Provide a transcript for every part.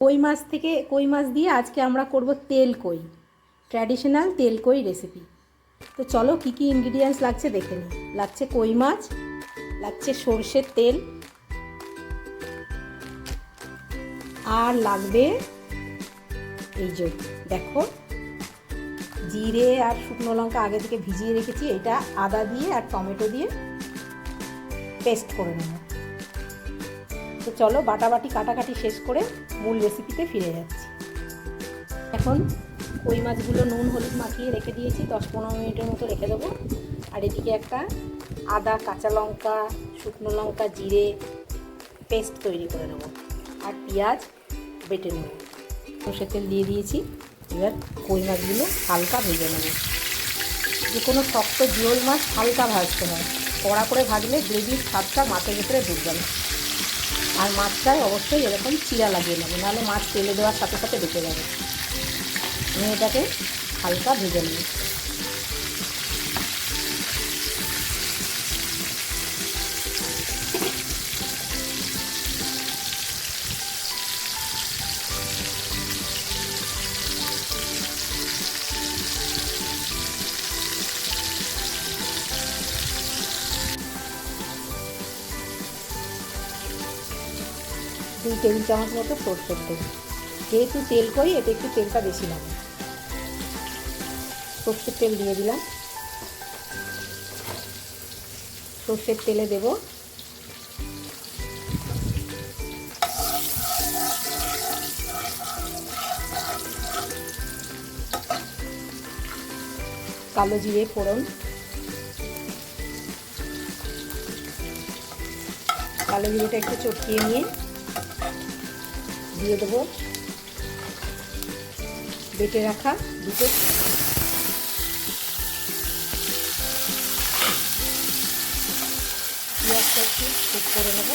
কই মাছ দিয়ে আজকে আমরা করব তেল কই, ট্র্যাডিশনাল তেল কই রেসিপি। তো চলো কি কি ইনগ্রিডিয়েন্টস লাগছে দেখে নিই। লাগছে কই মাছ, লাগছে সরষের তেল, আর লাগবে এই যে দেখো জিরে আর শুকনো লঙ্কা আগে থেকে ভিজিয়ে রেখেছি, এটা আদা দিয়ে আর টমেটো দিয়ে পেস্ট করে নেব। তো চলো বাটাবাটি কাটাকাটি শেষ করে মূল রেসিপিতে ফিরে যাচ্ছি। এখন কই মাছগুলো নুন হলুদ মাখিয়ে রেখে দিয়েছি, 10-15 মিনিটের মতো রেখে দেবো। আর এদিকে একটা আদা কাঁচা লঙ্কা শুকনো লঙ্কা জিরে পেস্ট তৈরি করে নেব, আর পেঁয়াজ বেটে নেব। সরষের তেল দিয়ে দিয়েছি। এবার কই মাছগুলো হালকা ভেজে নেব। যে কোনো শক্ত জিওল মাছ হালকা ভাজতে হয়, কড়া করে ভাজলে গ্রেভির স্বাদটা মাছের ভেতরে ঢুকবে না। আর মাছটায় অবশ্যই এরকম চিরা লাগিয়ে নেবে, নাহলে মাছ তেলে দেওয়ার সাথে সাথে বেঁচে যাবে। আমি এটাকে হালকা ভেজে নেব। দুই টেবিল চামচ মতো সরষের তেল, যেহেতু তেল করি এতে একটু তেলটা বেশি লাগে। সরষের তেল দিয়ে দিলাম। সরষের তেলে দেব কালো জিরে ফোড়ন, কালো জিরেটা একটু চটকিয়ে নিয়ে দিয়ে দেবো বেটে রাখা দুটো পেঁয়াজটা একটু কুক করে নেব।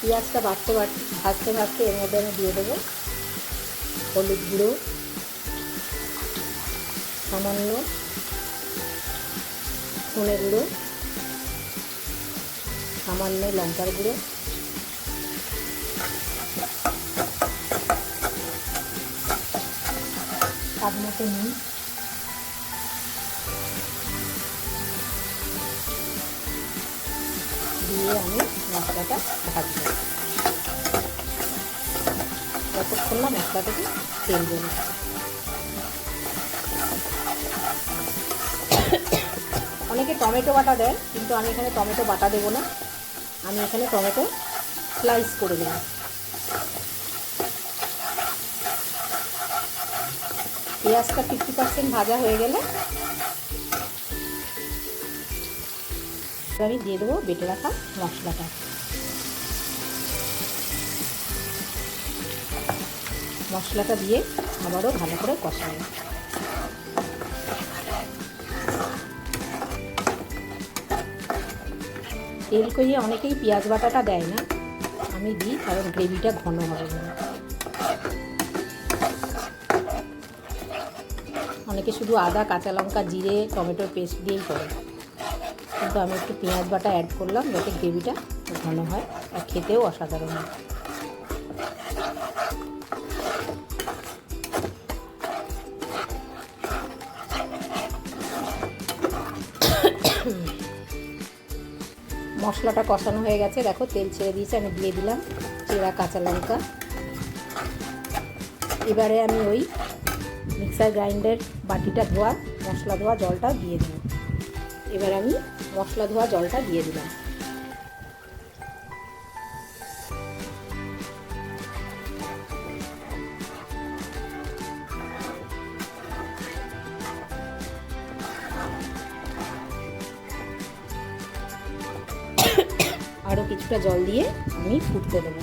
পেঁয়াজটা ভাজতে ভাজতে এর মধ্যে আমি দিয়ে দেবো হলুদ গুঁড়ো, সামান্য ধনে গুঁড়ো, সামান্য লঙ্কার গুঁড়ো, স্বাদ মতো নুন, দিয়ে আমি মশলাটা ভাজবো যতক্ষণ না মশলা থেকে তেল বেরোচ্ছে। অনেকে টমেটো বাটা দেয়, কিন্তু আমি এখানে টমেটো বাটা দেবো না, আমি এখানে টমেটো স্লাইস করে দেব। পেঁয়াজটা 50% ভাজা হয়ে গেলে আমি দিয়ে দেবো বেটে রাখা মশলাটা। মশলাটা দিয়ে আবারও ভালো করে কষাবো। তেল কইয়ে অনেকেই পেঁয়াজ বাটাটা দেয় না, আমি দিই কারণ গ্রেভিটা ঘন হবে বলে। অনেকে শুধু আদা কাঁচা লঙ্কা জিরে টমেটোর পেস্ট দিয়েই করে, কিন্তু আমি একটু পেঁয়াজ বাটা অ্যাড করলাম যাতে গ্রেভিটা ঘন হয় আর খেতেও অসাধারণ হয়। মশলাটা কষানো হয়ে গেছে, দেখো তেল ছেড়ে দিয়েছে, আমি দিয়ে দিলাম চেরা কাঁচা লঙ্কা। এবারে আমি ওই মিক্সার গ্রাইন্ডার বাটিটা ধোয়া মশলা ধোয়া জলটা দিয়ে দিই। এবার আমি মশলা ধোয়া জলটা দিয়ে দিলাম। আরও কিছুটা জল দিয়ে আমি ফুটতে দেবো।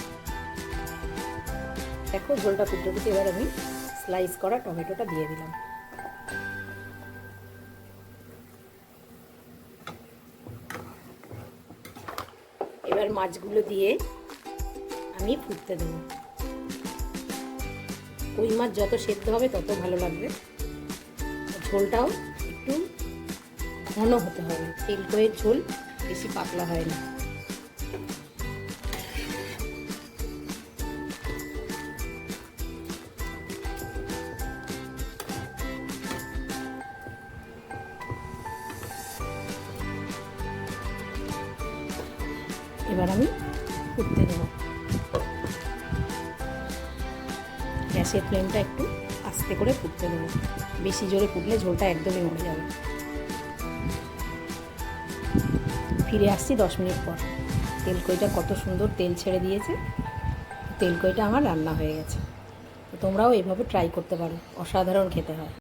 দেখো ঝোলটা ফুটতে ফুটে এবার আমি স্লাইস করা টমেটোটা দিয়ে দিলাম। এবার মাছগুলো দিয়ে আমি ফুটতে দেবো। কই মাছ যত সেদ্ধ হবে তত ভালো লাগবে। ঝোলটাও একটু ঘন হতে হবে, তেলকইয়ের ঝোল বেশি পাতলা হয় না। এবার আমি ফুটতে দেবো। গ্যাসের ফ্লেমটা একটু আস্তে করে ফুটতে দেবো, বেশি জোরে ফুটলে ঝোলটা একদমই মরে যাবে। ফিরে আসছি 10 মিনিট পর। তেলকইটা কত সুন্দর তেল ছেড়ে দিয়েছে, তেলকইটা আমার রান্না হয়ে গেছে। তো তোমরাও এইভাবে ট্রাই করতে পারো, অসাধারণ খেতে হয়।